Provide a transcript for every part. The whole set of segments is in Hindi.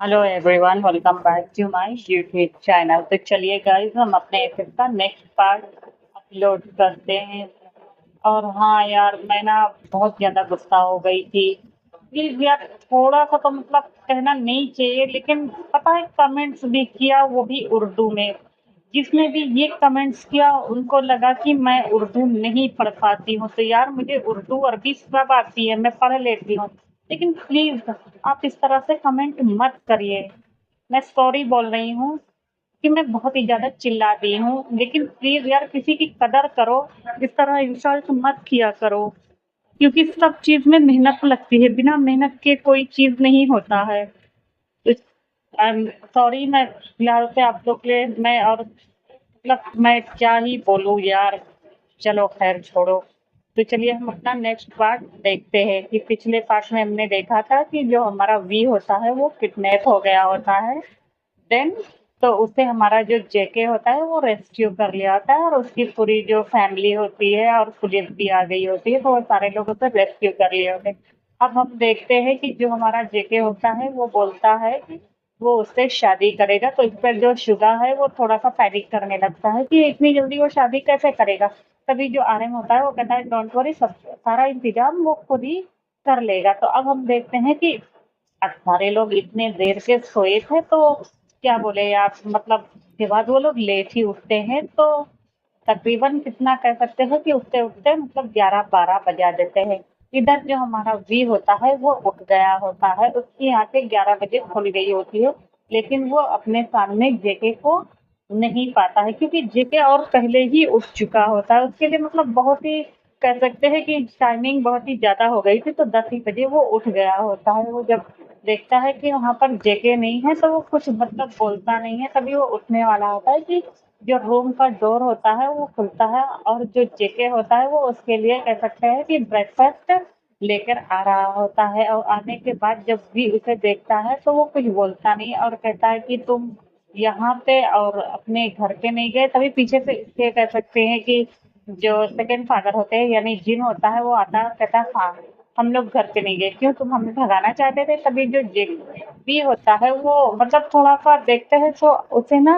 Hello everyone, welcome back to my YouTube channel. तो चलिए गाइस, हम अपने एपिक का नेक्स्ट पार्ट अपलोड करते हैं। और हाँ यार, मैं ना बहुत ज़्यादा गुस्सा हो गई थी। प्लीज़ यार, थोड़ा सा तो मतलब कहना नहीं चाहिए, लेकिन पता है कमेंट्स भी किया, वो भी उर्दू में। जिसने भी ये कमेंट्स किया उनको लगा कि मैं उर्दू नहीं पढ़ पाती हूँ। तो यार, मुझे उर्दू अरबी सब आती है, मैं पढ़ लेती हूँ। लेकिन प्लीज़ आप इस तरह से कमेंट मत करिए। मैं सॉरी बोल रही हूँ कि मैं बहुत ही ज़्यादा चिल्ला दी हूँ, लेकिन प्लीज़ यार किसी की कदर करो। इस तरह इंसल्ट मत किया करो, क्योंकि सब चीज़ में मेहनत लगती है, बिना मेहनत के कोई चीज़ नहीं होता है। I am sorry. मैं फिलहाल से आप लोग के लिए मैं और मतलब मैं क्या ही बोलूँ यार। चलो खैर छोड़ो। तो चलिए हम अपना नेक्स्ट पार्ट देखते हैं कि पिछले पार्ट में हमने देखा था कि जो हमारा वी होता है वो किडनैप हो गया होता है। देन तो उससे हमारा जो जेके होता है वो रेस्क्यू कर लिया होता है, और उसकी पूरी जो फैमिली होती है और पुलिस भी आ गई होती है, तो वो सारे लोग उसे रेस्क्यू कर लिए होते हैं। अब हम देखते हैं कि जो हमारा जेके होता है वो बोलता है कि वो उससे शादी करेगा। तो इस पर जो शुगा है वो थोड़ा सा पैनिक करने लगता है कि इतनी जल्दी वो शादी कैसे करेगा। तभी जो आरएम होता है वो कहता है डोंट वरी, सब सारा इंतजाम वो खुद ही कर लेगा। तो अब हम देखते हैं कि अब सारे लोग इतने देर से सोए थे, तो क्या बोले आप, मतलब के बाद वो लोग लेट ही उठते हैं। तो तकरीबन कितना कह सकते हो कि उठते उठते मतलब 11-12 बजा देते हैं। इधर जो हमारा वी होता है वो उठ गया होता है, उसकी आंखें 11 बजे खुल गई होती है। लेकिन वो अपने सामने जेके को नहीं पाता है, क्योंकि जेके और पहले ही उठ चुका होता है। उसके लिए मतलब बहुत ही कह सकते हैं कि टाइमिंग बहुत ही ज्यादा हो गई थी, तो 10 ही बजे वो उठ गया होता है। वो जब देखता है कि वहां पर जेके नहीं है तो वो कुछ मतलब बोलता नहीं है। तभी वो उठने वाला होता है कि जो रूम का डोर होता है वो खुलता है, और जो जेके होता है वो उसके लिए कह सकते हैं कि ब्रेकफास्ट लेकर आ रहा होता है। और आने के बाद जब भी उसे देखता है तो वो कुछ बोलता नहीं और कहता है कि तुम यहाँ पे और अपने घर पे नहीं गए। तभी पीछे से इसके कह सकते हैं कि जो सेकंड फादर होते हैं यानी जिन होता है वो आता है और कहता है हाँ, हम लोग घर पे नहीं गए, क्यों तुम हमें भगाना चाहते थे। तभी जो जे भी होता है वो मतलब थोड़ा सा देखते हैं तो उसे ना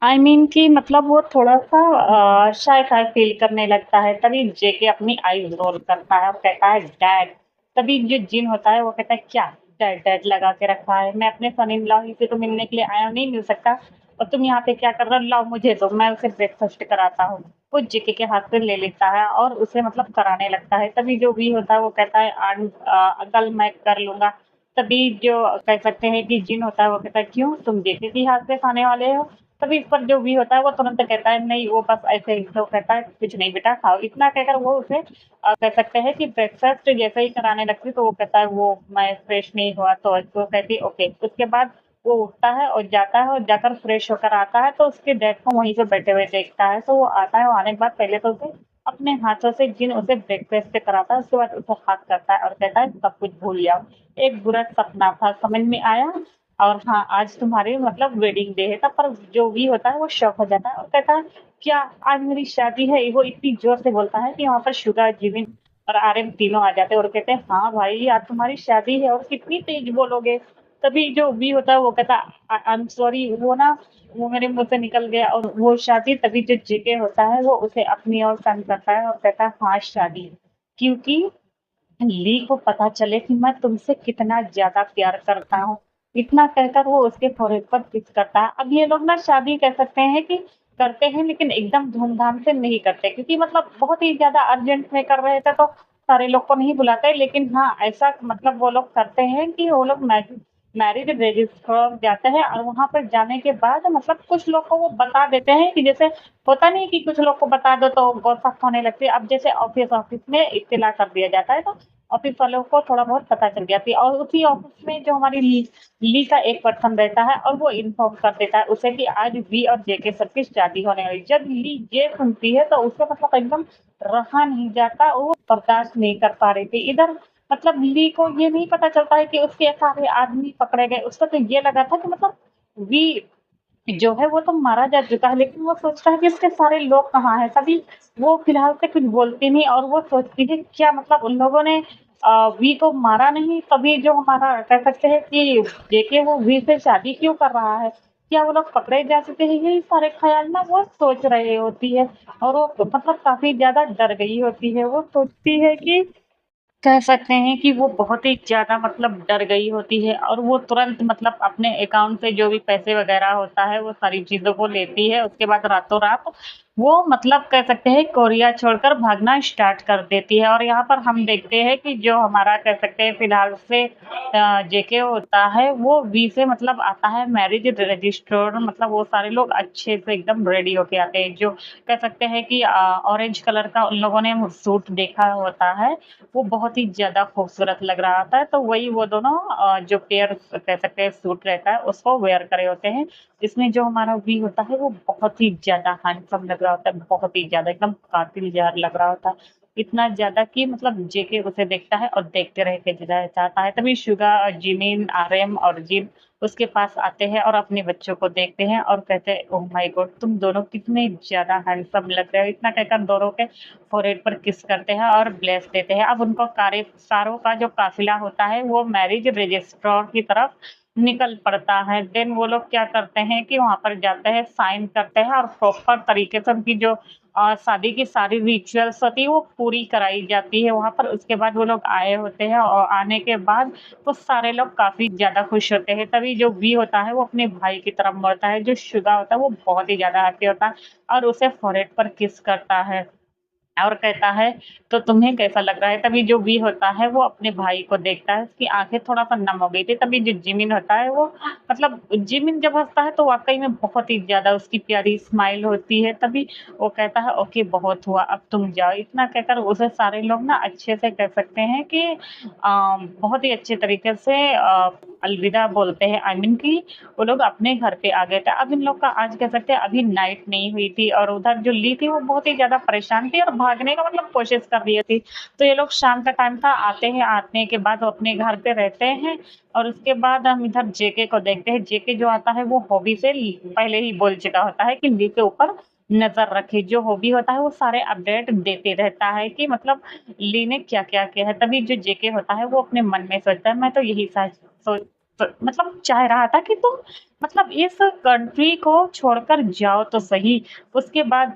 कि मतलब वो थोड़ा-सा शाय शाय फ़ील करने लगता है। तभी जेके अपनी आईज़ रोल करता है और कहता है डैड। तभी जो जिन होता है वो कहता है क्या डैड डैड लगा के रखा है, मैं अपने सन इन लॉ ही से तो मिलने के लिए आया हूँ, नहीं मिल सकता। और तुम यहाँ पे क्या कर रहे हो, लाओ मुझे दो, मैं उसे ब्रेकफ़ास्ट कराता हूँ। वो जेके के हाथ से ले लेता है और उसे मतलब कराने लगता है। तभी जो भी होता है वो कहता है अंकल मैं कर लूँगा। तभी जो कह सकते हैं कि जिन होता है वो कहता है क्यों तुम जेके के हाथ से खाने वाले हो। तभी इस पर जो भी होता है वो तुरंत कहता है नहीं, वो बस ऐसे ही तो कहता है कुछ नहीं बेटा खाओ। इतना कहकर वो उसे कह सकते हैं कि ब्रेकफास्ट जैसे ही कराने लगती तो वो कहता है वो मैं फ्रेश नहीं हुआ, तो वो कहती ओके। उसके बाद वो उठता है और जाता है और जाकर फ्रेश होकर आता है, तो उसके डैड को वहीं पे बैठे हुए देखता है। तो वो आता है, वो आने के बाद पहले तो उसे अपने हाथों से जिन उसे ब्रेकफास्ट कराता है, उसके बाद उसे हाथ करता है और कहता है सब कुछ भूल जाओ, एक बुरा सपना था, समझ में आया। और हाँ, आज तुम्हारी मतलब वेडिंग डे है। तब पर जो भी होता है वो शॉक हो जाता है और कहता है क्या आज मेरी शादी है। वो इतनी जोर से बोलता है कि वहां पर शुगा, जिविन और आर्यन तीनों आ जाते हैं और कहते हैं हाँ भाई आज तुम्हारी शादी है, और कितनी तेज बोलोगे। तभी जो भी होता है वो कहता है आई एम सॉरी, वो ना वो मेरे मुंह से निकल गया। और वो शादी, तभी जो जेके होता है वो उसे अपनी ओर टर्न करता है और कहता है हाँ शादी, क्योंकि ली को पता चले कि मैं तुमसे कितना ज्यादा प्यार करता हूँ। इतना कहकर वो उसके फोrehead पर किस करता है। अब ये लोग ना शादी कह सकते हैं कि करते हैं, लेकिन एकदम धूमधाम से नहीं करते, क्योंकि मतलब बहुत ही ज्यादा अर्जेंट में कर रहे थे तो सारे लोग को नहीं बुलाते। लेकिन हाँ, ऐसा मतलब वो लोग करते हैं कि वो लोग मैरिज रजिस्टर जाते हैं, और वहां पर जाने के बाद मतलब कुछ लोग को वो बता देते हैं कि जैसे होता नहीं कि कुछ लोग को बता दो तो गॉसिप होने लगती है। अब जैसे ऑफिस ऑफिस में इत्तिला कर दिया जाता है, तो ऑफिस वालों को थोड़ा बहुत पता चल जाती है, और उसी ऑफिस में जो हमारी ली का एक पर्सन रहता है और वो इन्फॉर्म कर देता है उसे कि आज वी और जे के सर की शादी होने वाली। जब ली ये सुनती है तो उसको मतलब एकदम रहा नहीं जाता, वो बर्दाश्त नहीं कर पा रही थी। इधर मतलब ली को ये नहीं पता चलता है कि उसके सारे आदमी पकड़े गए। उसको तो ये लगा था कि मतलब वी जो है वो तो मारा जा चुका है, लेकिन वो सोचता है कि उसके सारे लोग कहाँ हैं। तभी वो फिलहाल से कुछ बोलती नहीं, और वो सोचती है क्या मतलब उन लोगों ने वी को मारा नहीं, तभी जो हमारा कह सकते हैं कि जेके वो वी से शादी क्यों कर रहा है? क्या वो लोग पकड़े जा चुके हैं? यही सारे ख़्याल ना वो सोच रही होती है और वो मतलब काफ़ी ज़्यादा डर गई होती है। वो सोचती है कि कह सकते हैं कि वो बहुत ही ज़्यादा मतलब डर गई होती है और वो तुरंत मतलब अपने अकाउंट से जो भी पैसे वग़ैरह होता है, वो सारी चीज़ों को लेती है। उसके बाद रातों-रात वो मतलब कह सकते हैं कोरिया छोड़कर भागना स्टार्ट कर देती है और यहाँ पर हम देखते हैं कि जो हमारा कह सकते हैं फ़िलहाल से जेके होता है, वो वी से मतलब आता है मैरिज रजिस्टर्ड मतलब वो सारे लोग अच्छे से एकदम रेडी होके आते हैं। जो कह सकते हैं कि ऑरेंज कलर का उन लोगों ने सूट देखा होता है, वो बहुत ही ज़्यादा खूबसूरत लग रहा होता है, तो वही वो दोनों जो पेयर कह सकते हैं सूट रहता है, उसको वेयर करे होते हैं। इसमें जो हमारा वी होता है, वो बहुत ही ज़्यादा हैंडसम लग रहा होता है, बहुत ही ज़्यादा एकदम कातिल जैसा लग रहा होता है। इतना ज़्यादा कि मतलब जेके उसे देखता है और देखते रह के चाहता है। तभी शुगा, जिमिन, आरएम और जिन उसके पास आते हैं और अपने बच्चों को देखते हैं और कहते हैं, ओह माय गॉड! तुम दोनों कितने ज़्यादा हैंडसम लग रहे हो। इतना कहकर दोनों के फ़ोरहेड पर किस करते हैं और ब्लेस देते हैं। अब उनको सारों का जो काफ़िला होता है वो मैरिज रजिस्ट्रार की तरफ निकल पड़ता है। देन वो लोग क्या करते हैं कि वहाँ पर जाते हैं, साइन करते हैं और प्रॉपर तरीके से उनकी जो शादी की सारी रिचुअल्स होती है वो पूरी कराई जाती है वहाँ पर। उसके बाद वो लोग आए होते हैं और आने के बाद तो सारे लोग काफ़ी ज़्यादा खुश होते हैं। तभी जो वी होता है वो अपने भाई की तरफ मुड़ता है, जो शुगा होता है वो बहुत ही ज़्यादा हैप्पी होता है और उसे फ़ोरहेड पर किस करता है। और कहता है, "तो तुम्हें कैसा लग रहा है?" तभी जो वी होता है वो अपने भाई को देखता है, उसकी आँखें थोड़ा-सा नम हो गई थी। तभी जो जिमिन होता है वो मतलब जिमिन जब हँसता है तो वाक़ई में बहुत ही ज़्यादा उसकी प्यारी स्माइल होती है। तभी वो कहता है, "ओके बहुत हुआ, अब तुम जाओ।" इतना कहकर उसे सारे लोग ना अच्छे से कह सकते हैं कि बहुत ही अच्छे तरीके से अलविदा बोलते हैं। आई मीन कि वो लोग अपने घर पे आ गए थे। अब इन लोग का आज कह सकते हैं अभी नाइट नहीं हुई थी और उधर जो ली थी वो बहुत ही ज़्यादा परेशान थी और भागने का मतलब कोशिश कर रही थी। तो ये लोग शाम का टाइम था, आते हैं, आने के बाद वो अपने घर पे रहते हैं और उसके बाद हम इधर जेके को देखते हैं। जेके जो आता है वो हॉबी से पहले ही बोल चुका होता है कि ली के ऊपर नज़र रखे। जो हॉबी होता है वो सारे अपडेट देते रहता है कि मतलब ली ने क्या-क्या किया है। तभी जो जेके होता है वो अपने मन में सोचता है मैं तो यही सोच मतलब चाह रहा था कि तुम मतलब इस कंट्री को छोड़कर जाओ तो सही। उसके बाद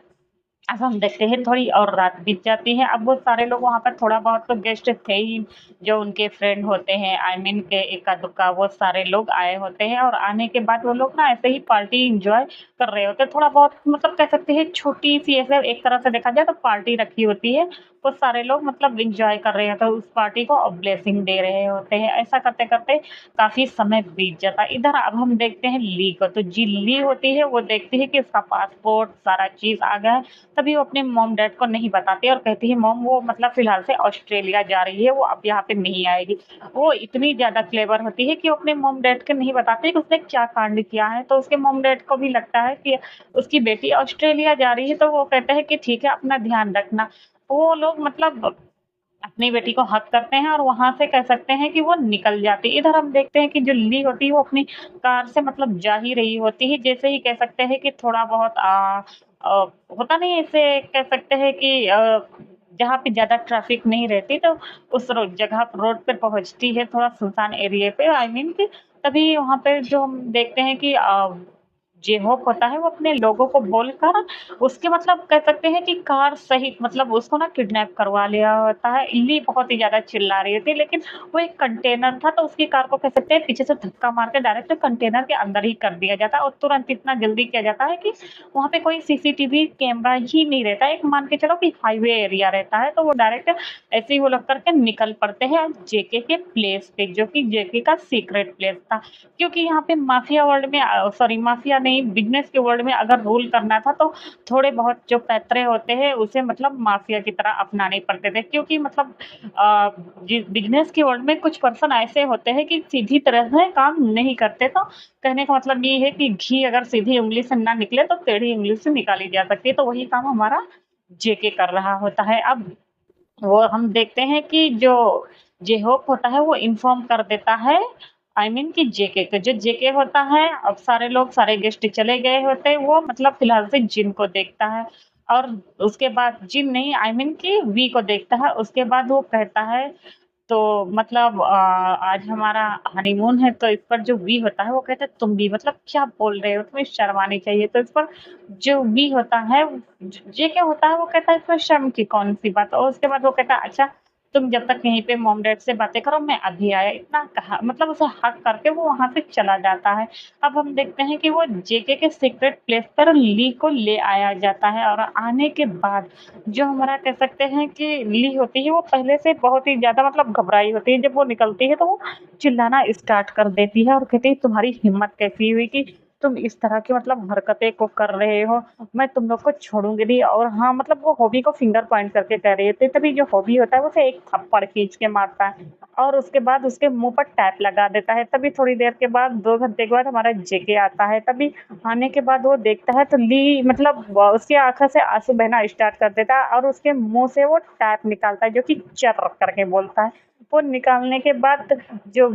अब हम देखते हैं थोड़ी और रात बीत जाती है। अब वो सारे लोग वहाँ पर थोड़ा बहुत तो गेस्ट थे ही, जो उनके फ्रेंड होते हैं, आई मीन के इक्का-दुक्का वो सारे लोग आए होते हैं और आने के बाद वो लोग ना ऐसे ही पार्टी एन्जॉय कर रहे होते हैं। थोड़ा बहुत मतलब कह सकते हैं छोटी-सी ऐसे एक तरह से देखा जाए तो पार्टी रखी होती है। वो सारे लोग मतलब एन्जॉय कर रहे होते हैं उस पार्टी को और ब्लेसिंग दे रहे होते हैं। ऐसा करते-करते काफ़ी समय बीत जाता है। इधर अब हम देखते हैं ली को, तो जी ली होती है वो देखती है कि उसका पासपोर्ट सारा चीज़ आ गया है। तभी वो अपने मॉम-डैड को नहीं बताती और कहती है मॉम वो मतलब फ़िलहाल से ऑस्ट्रेलिया जा रही है, वो अब यहाँ पे नहीं आएगी। वो इतनी ज़्यादा क्लेवर होती है कि वो अपने मॉम-डैड को नहीं बताती कि उसने क्या कांड किया है। तो उसके मॉम-डैड को भी लगता है कि उसकी बेटी ऑस्ट्रेलिया जा रही है, तो वो कहते हैं कि ठीक है अपना ध्यान रखना। वो लोग मतलब अपनी बेटी को हग करते हैं और वहाँ से कह सकते हैं कि वो निकल जाती है। इधर हम देखते हैं कि जो ली होती है वो अपनी कार से मतलब जा ही रही होती है। जैसे ही कह सकते हैं कि थोड़ा बहुत अ, होता नहीं ऐसे कह सकते हैं कि जहाँ पे ज़्यादा ट्रैफ़िक नहीं रहती तो उस जगह रोड पे पहुँचती है थोड़ा सुनसान एरिया पे आई मीन कि तभी वहाँ पे जो हम देखते हैं कि जे-होप होता है वो अपने लोगों को बोलकर उसके मतलब कह सकते हैं कि कार सहित मतलब उसको ना किडनैप करवा लिया होता है। इल्ली बहुत ही ज़्यादा चिल्ला रही थी लेकिन वो एक कंटेनर था तो उसकी कार को कह सकते हैं पीछे से धक्का मार के डायरेक्ट कंटेनर के अंदर ही कर दिया जाता है और तुरंत इतना जल्दी किया जाता है कि वहाँ पे कोई सीसीटीवी कैमरा ही नहीं रहता। एक मान के चलो कि हाईवे एरिया रहता है तो वो डायरेक्ट ऐसे ही वो लोग करके निकल पड़ते हैं जेके के प्लेस पे जो कि जेके का सीक्रेट प्लेस था। क्योंकि यहाँ पे माफिया वर्ल्ड में सॉरी माफिया नहीं बिज़नेस के वर्ल्ड में अगर रूल करना था तो थोड़े बहुत जो पैतरे होते हैं उसे मतलब माफिया की तरह अपनाने पड़ते थे क्योंकि मतलब अ, बिज़नेस के वर्ल्ड में कुछ पर्सन ऐसे होते हैं कि सीधी तरह से काम नहीं करते तो कहने का मतलब ये है कि घी अगर सीधी उंगली से ना निकले तो टेढ़ी उंगली से निकाली जा सकती है तो वही काम हमारा जेके कर रहा होता है। अब वो हम देखते हैं कि जो जे-होप होता है वो इन्फॉर्म कर देता है आई मीन कि जेके को। जो जेके होता है अब सारे लोग सारे गेस्ट चले गए होते हैं वो मतलब फ़िलहाल से जिन को देखता है और उसके बाद जिन नहीं आई मीन कि वी को देखता है। उसके बाद वो कहता है तो मतलब आज हमारा हनीमून है तो इस पर जो वी होता है वो कहता है तुम भी मतलब क्या बोल रहे हो, तुम्हें शर्म आनी चाहिए। तो इस पर जो वी होता है जे क्या होता है वो कहता है इसमें शर्म की कौन सी बात। और उसके बाद वो कहता है अच्छा तुम जब तक यहीं पे मॉम डैड से बातें करो मैं अभी आया, इतना कहा मतलब उसे हक करके वो वहां से चला जाता है। अब हम देखते हैं कि वो जेके के सीक्रेट प्लेस पर ली को ले आया जाता है और आने के बाद जो हमारा कह सकते हैं कि ली होती है वो पहले से बहुत ही ज़्यादा मतलब घबराई होती है। जब वो निकलती है तो वो चिल्लाना स्टार्ट कर देती है और कहती है तुम्हारी हिम्मत कैसी हुई कि तुम इस तरह की मतलब हरकतें को कर रहे हो, मैं तुम लोग को छोड़ूंगी नहीं। और हाँ मतलब वो हॉबी को फिंगर पॉइंट करके कह रही होती है। तभी जो हॉबी होता है वो उसे एक थप्पड़ खींच के मारता है और उसके बाद उसके मुंह पर टैप लगा देता है। तभी थोड़ी देर के बाद 2 घंटे के बाद हमारा जेके आता है। तभी आने के बाद वो देखता है तो ली मतलब उसकी आंखों से आंसू बहना स्टार्ट कर देता है और उसके मुंह से वो टैप निकालता है जो कि चर करके बोलता है। वो निकालने के बाद जो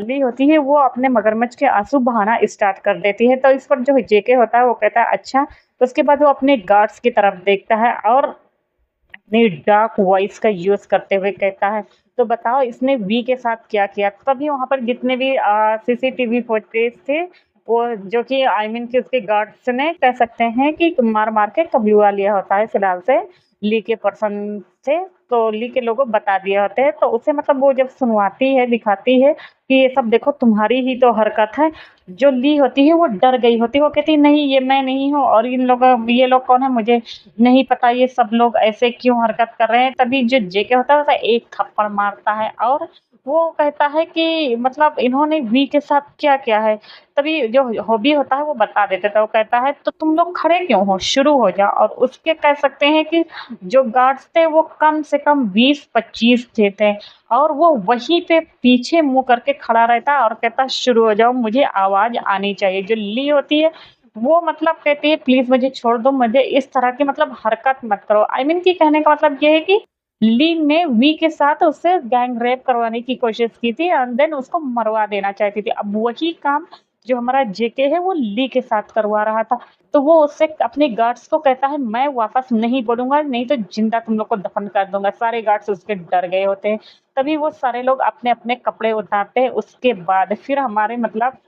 ली होती है वो अपने मगरमच्छ के आंसू बहाना स्टार्ट कर देती है। तो इस पर जो जेके होता है वो कहता है अच्छा। तो उसके बाद वो अपने गार्ड्स की तरफ देखता है और अपनी डार्क वॉइस का यूज करते हुए कहता है तो बताओ इसने वी के साथ क्या किया। तभी वहां पर जितने भी सीसीटीवी फुटेज थे वो जो कि आई मीन कि उसके गार्ड्स ने कह सकते हैं कि मार मार के कब्जा लिया होता है फिलहाल से ली के पर्सन से। तो ली के लोगों बता दिए होते हैं तो उसे मतलब वो जब सुनवाती है दिखाती है कि ये सब देखो तुम्हारी ही तो हरकत है। जो ली होती है वो डर गई होती है, वो कहती है नहीं ये मैं नहीं हूँ और इन लोग ये लोग कौन है मुझे नहीं पता, ये सब लोग ऐसे क्यों हरकत कर रहे हैं। तभी जो जेके होता है उसे एक थप्पड़ मारता है और वो कहता है कि मतलब इन्होंने वी के साथ क्या किया है। तभी जो हॉबी होता है वो बता देते थे, वो कहता है तो तुम लोग खड़े क्यों हो, शुरू हो जाओ। और उसके कह सकते हैं कि जो गार्ड्स थे वो कम से कम 20-25 थे और वो वहीं पे पीछे मुंह करके खड़ा रहता है और कहता शुरू हो जाओ मुझे आवाज आनी चाहिए। जो ली होती है वो मतलब कहती है प्लीज मुझे छोड़ दो, मुझे इस तरह की मतलब हरकत मत करो। आई मीन कि कहने का मतलब ये है कि ली ने वी के साथ उससे गैंग रेप करवाने की कोशिश की थी एंड देन उसको मरवा देना चाहती थी। अब वही काम जो हमारा जेके है वो ली के साथ करवा रहा था। तो वो उससे अपने गार्ड्स को कहता है मैं वापस नहीं बोलूंगा नहीं तो जिंदा तुम लोग को दफन कर दूंगा। सारे गार्ड्स उसके डर गए होते हैं। तभी वो सारे लोग अपने अपने कपड़े उतारते हैं। उसके बाद फिर हमारे मतलब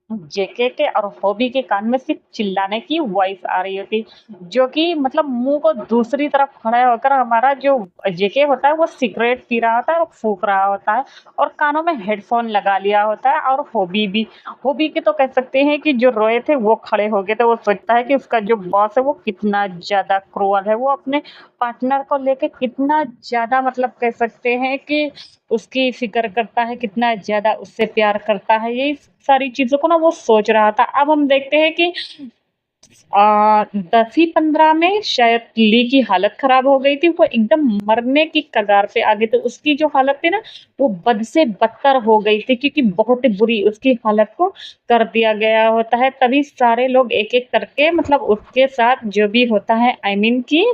जेके के और हॉबी के कान में सिर्फ चिल्लाने की वॉइस आ रही होती जो कि मतलब मुंह को दूसरी तरफ खड़ा होकर हमारा जो जेके होता है वो सिगरेट पी रहा होता है और फूक रहा होता है और कानों में हेडफोन लगा लिया होता है। और हॉबी के तो कह सकते हैं कि जो रोए थे वो खड़े हो गए थे। वो सोचता है कि उसका जो बॉस है वो कितना ज्यादा क्रूअल है, वो अपने पार्टनर को लेके कितना ज्यादा मतलब कह सकते हैं कि उसकी फिक्र करता है, कितना ज्यादा उससे प्यार करता है। यही सारी चीज़ों को ना वो सोच रहा था। अब हम देखते हैं कि 10 ही 15 में शायद ली की हालत खराब हो गई थी, वो एकदम मरने की कगार पे आ गई। तो उसकी जो हालत थी ना वो बद से बदतर हो गई थी क्योंकि बहुत बुरी उसकी हालत को कर दिया गया होता है। तभी सारे लोग एक-एक करके मतलब उसके साथ जो भी होता है आई मीन कि